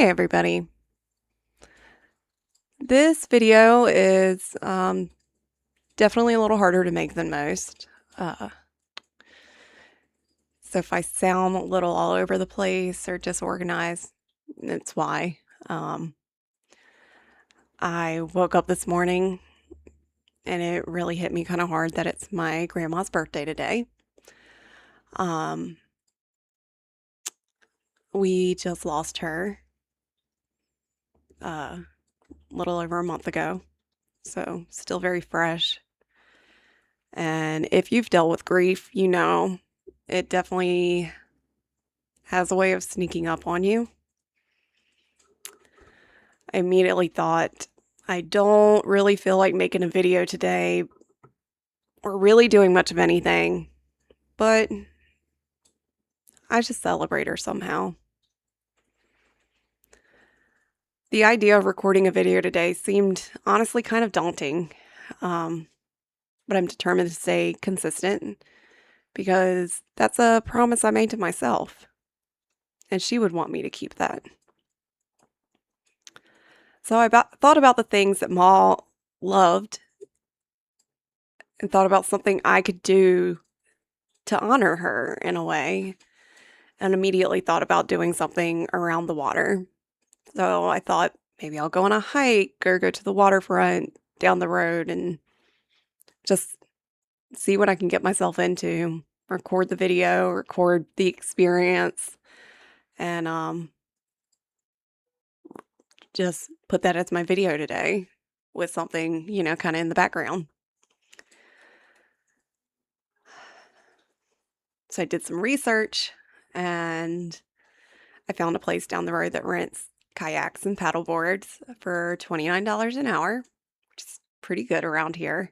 Hey everybody. This video is definitely a little harder to make than most. Uh, so if I sound a little all over the place or disorganized, that's why. Um, I woke up this morning and it really hit me kind of hard that it's my grandma's birthday today. Um, we just lost her a little over a month ago, so still very fresh. And if you've dealt with grief, you know it definitely has a way of sneaking up on you. I immediately thought, I don't really feel like making a video today or really doing much of anything, but I should celebrate her somehow. The idea of recording a video today seemed honestly kind of daunting, um, but I'm determined to stay consistent because that's a promise I made to myself, and she would want me to keep that. So I thought about the things that Ma loved and thought about something I could do to honor her in a way, and immediately thought about doing something around the water. So I thought maybe I'll go on a hike or go to the waterfront down the road and just see what I can get myself into, record the video, record the experience, and just put that as my video today with something, kind of in the background. So I did some research and I found a place down the road that rents kayaks and paddle boards for $29 an hour, which is pretty good around here.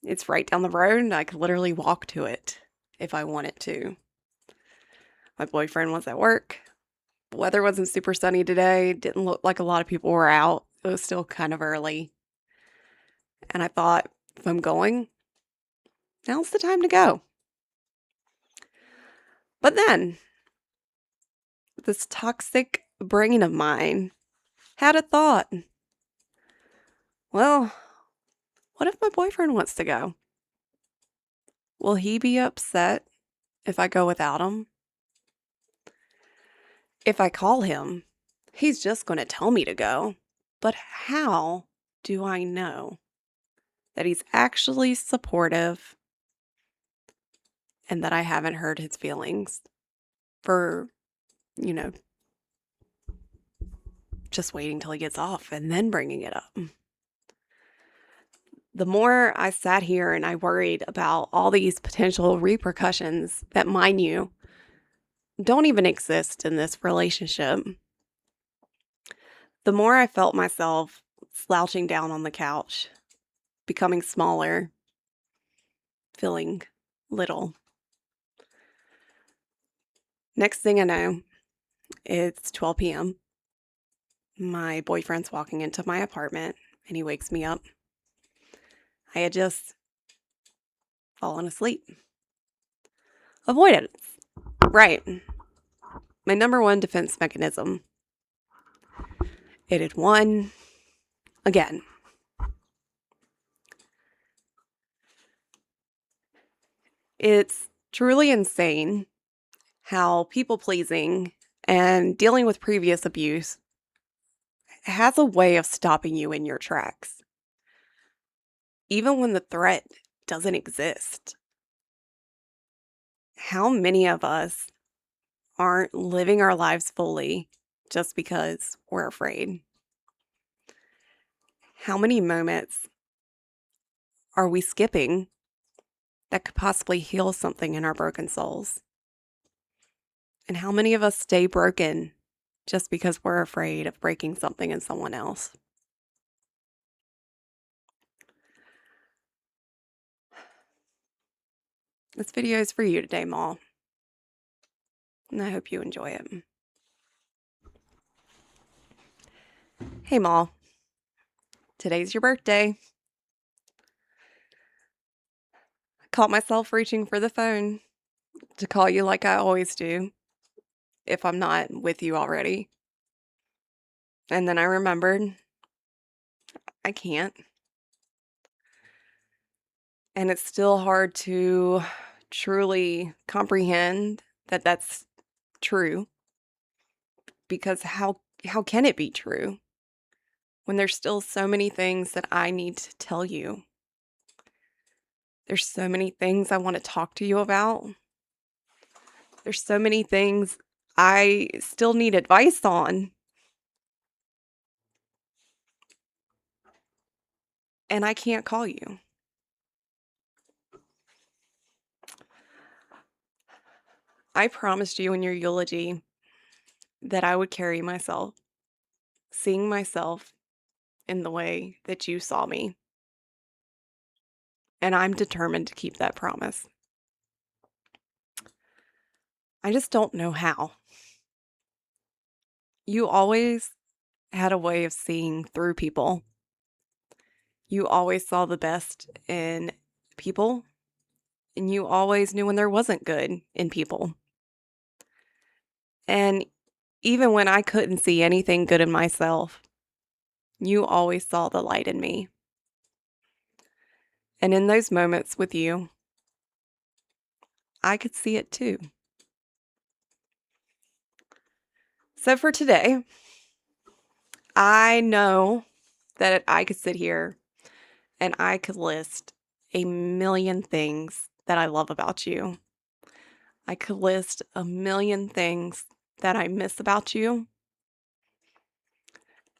It's right down the road and I could literally walk to it if I wanted to. My boyfriend was at work. The weather wasn't super sunny today. Didn't look like a lot of people were out. It was still kind of early. And I thought, if I'm going, now's the time to go. But then, this toxic brain of mine had a thought. Well, what if my boyfriend wants to go? Will he be upset if I go without him? If I call him, he's just going to tell me to go. But how do I know that he's actually supportive and that I haven't hurt his feelings for, you know, just waiting till he gets off and then bringing it up? The more I sat here and I worried about all these potential repercussions that, mind you, don't even exist in this relationship, the more I felt myself slouching down on the couch, becoming smaller, feeling little. Next thing I know, it's 12 p.m. My boyfriend's walking into my apartment and he wakes me up. I had just fallen asleep. Avoidance. Right. My number one defense mechanism. It had won again. It's truly insane how people pleasing and dealing with previous abuse has a way of stopping you in your tracks, even when the threat doesn't exist. How many of us aren't living our lives fully just because we're afraid? How many moments are we skipping that could possibly heal something in our broken souls? And how many of us stay broken just because we're afraid of breaking something in someone else? This video is for you today, Ma, and I hope you enjoy it. Hey, Ma, today's your birthday. I caught myself reaching for the phone to call you like I always do. if I'm not with you already. And then I remembered I can't. And it's still hard to truly comprehend that that's true because how can it be true when there's still so many things that I need to tell you? There's so many things I want to talk to you about. There's so many things I still need advice on, and I can't call you. I promised you in your eulogy that I would carry myself, seeing myself in the way that you saw me, and I'm determined to keep that promise. I just don't know how. You always had a way of seeing through people. You always saw the best in people, and you always knew when there wasn't good in people. And even when I couldn't see anything good in myself, you always saw the light in me. And in those moments with you, I could see it too. So for today, I know that I could sit here and I could list a million things that I love about you. I could list a million things that I miss about you.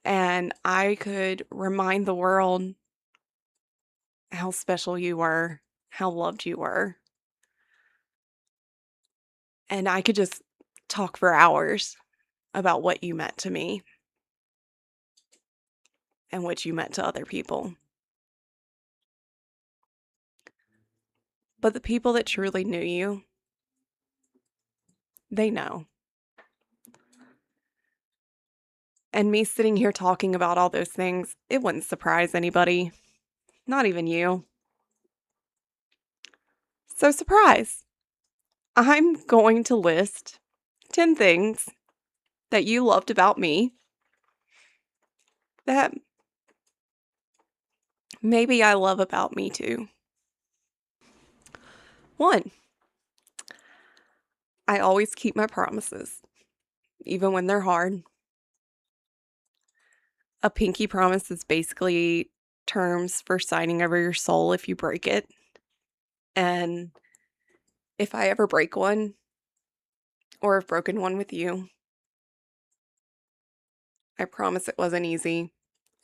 And I could remind the world how special you were, how loved you were. And I could just talk for hours about what you meant to me and what you meant to other people. But the people that truly knew you, they know. And me sitting here talking about all those things, it wouldn't surprise anybody, not even you. So, surprise! I'm going to list 10 things that you loved about me that maybe I love about me too. 1, I always keep my promises, even when they're hard. A pinky promise is basically terms for signing over your soul if you break it. And if I ever break one or have broken one with you, I promise it wasn't easy.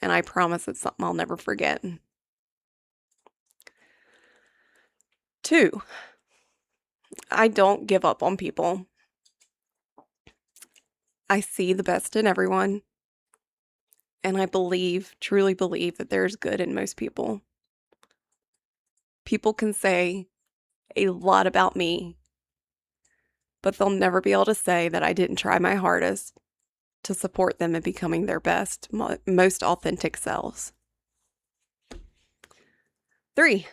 And I promise it's something I'll never forget. 2, I don't give up on people. I see the best in everyone. And I truly believe that there's good in most people. People can say a lot about me, but they'll never be able to say that I didn't try my hardest to support them in becoming their best, most authentic selves. 3,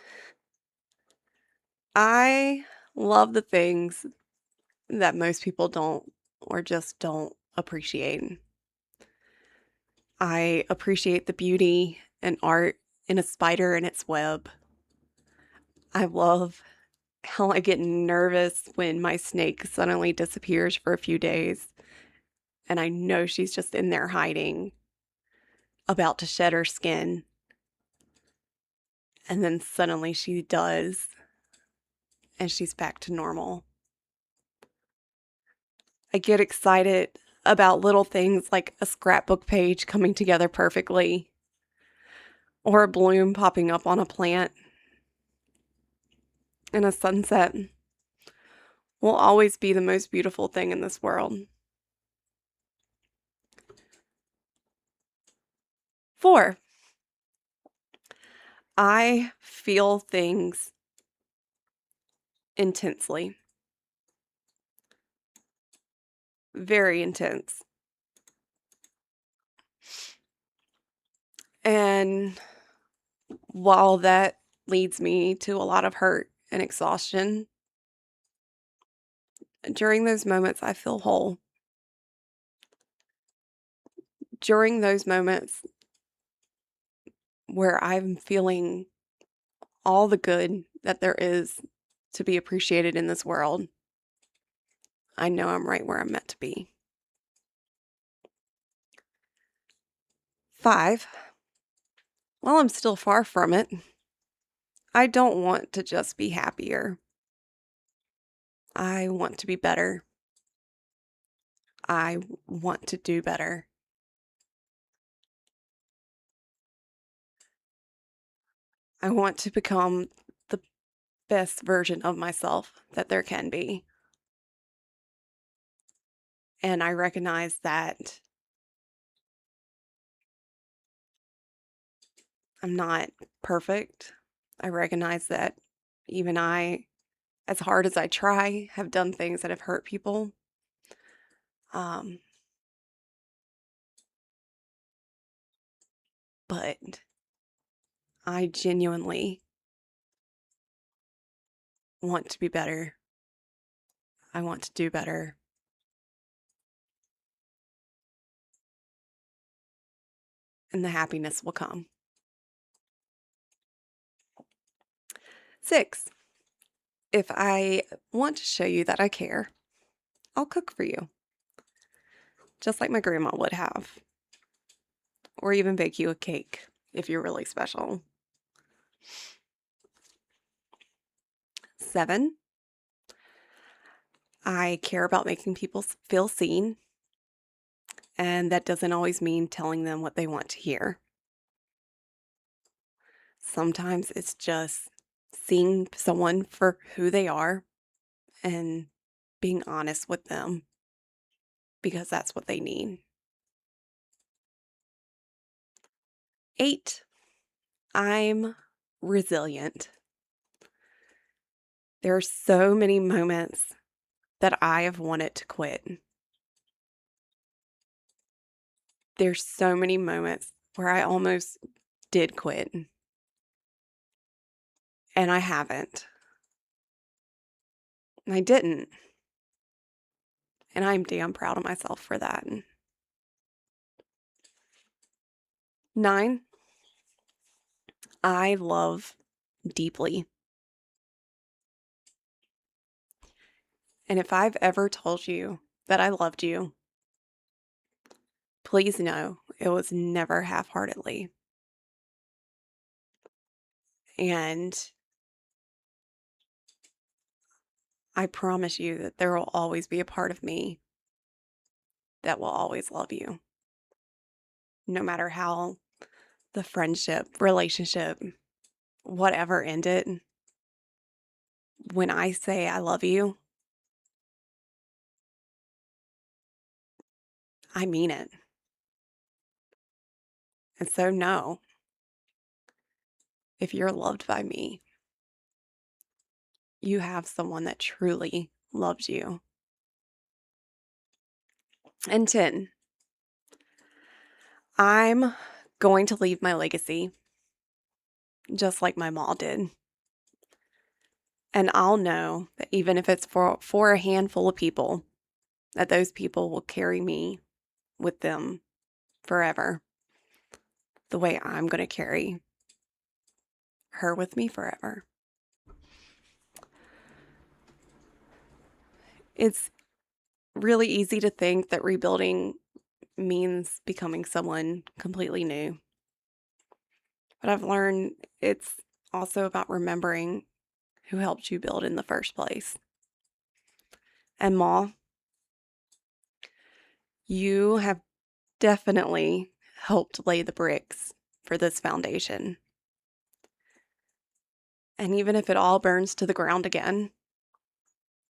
I love the things that most people don't or just don't appreciate. I appreciate the beauty and art in a spider and its web. I love how I get nervous when my snake suddenly disappears for a few days and I know she's just in there hiding, about to shed her skin. And then suddenly she does, and she's back to normal. I get excited about little things like a scrapbook page coming together perfectly or a bloom popping up on a plant. And a sunset will always be the most beautiful thing in this world. 4, I feel things intensely, very intense. And while that leads me to a lot of hurt and exhaustion, during those moments I feel whole. during those moments where I'm feeling all the good that there is to be appreciated in this world, I know I'm right where I'm meant to be. 5, while I'm still far from it, I don't want to just be happier. I want to be better. I want to do better. I want to become the best version of myself that there can be. And I recognize that I'm not perfect. I recognize that even I, as hard as I try, have done things that have hurt people. Um, but I genuinely want to be better. I want to do better. And the happiness will come. 6, if I want to show you that I care, I'll cook for you, just like my grandma would have, or even bake you a cake if you're really special. 7, I care about making people feel seen, and that doesn't always mean telling them what they want to hear. Sometimes it's just seeing someone for who they are and being honest with them because that's what they need. 8, I'm resilient. There are so many moments that I have wanted to quit. There's so many moments where I almost did quit, and I haven't. And I didn't. And I'm damn proud of myself for that. 9, I love deeply. And if I've ever told you that I loved you, please know it was never half-heartedly. And I promise you that there will always be a part of me that will always love you, no matter how the friendship, relationship, whatever ended. When I say I love you, I mean it. And so know, if you're loved by me, you have someone that truly loves you. And 10, I'm going to leave my legacy just like my mom did. And I'll know that even if it's for a handful of people, that those people will carry me with them forever, the way I'm going to carry her with me forever. It's really easy to think that rebuilding means becoming someone completely new. But I've learned it's also about remembering who helped you build in the first place. And Ma, you have definitely helped lay the bricks for this foundation. And even if it all burns to the ground again,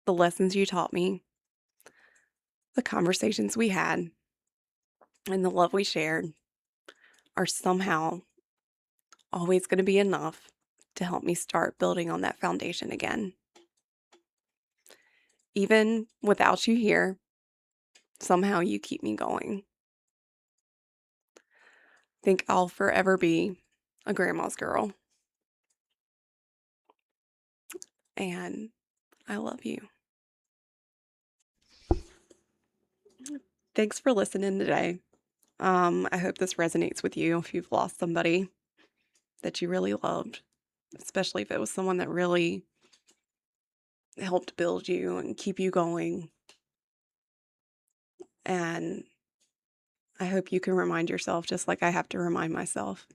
the lessons you taught me, the conversations we had, and the love we shared are somehow always going to be enough to help me start building on that foundation again. Even without you here, somehow you keep me going. I think I'll forever be a grandma's girl. And I love you. Thanks for listening today. I hope this resonates with you if you've lost somebody that you really loved, especially if it was someone that really helped build you and keep you going. And I hope you can remind yourself, just like I have to remind myself,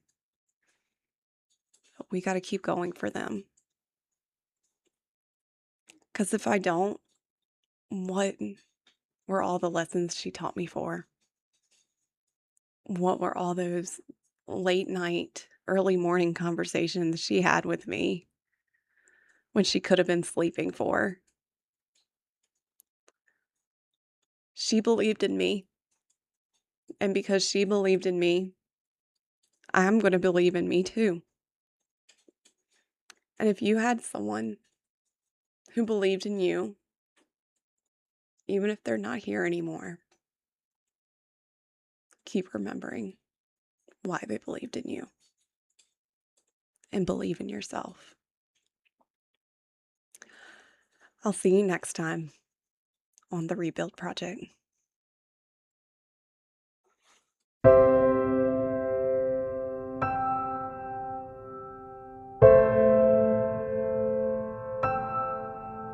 we got to keep going for them. Because if I don't, what were all the lessons she taught me for? What were all those late night, early morning conversations she had with me when she could have been sleeping for? She believed in me. And because she believed in me, I'm going to believe in me too. And if you had someone who believed in you, even if they're not here anymore, keep remembering why they believed in you and believe in yourself. I'll see you next time on the Rebuild Project.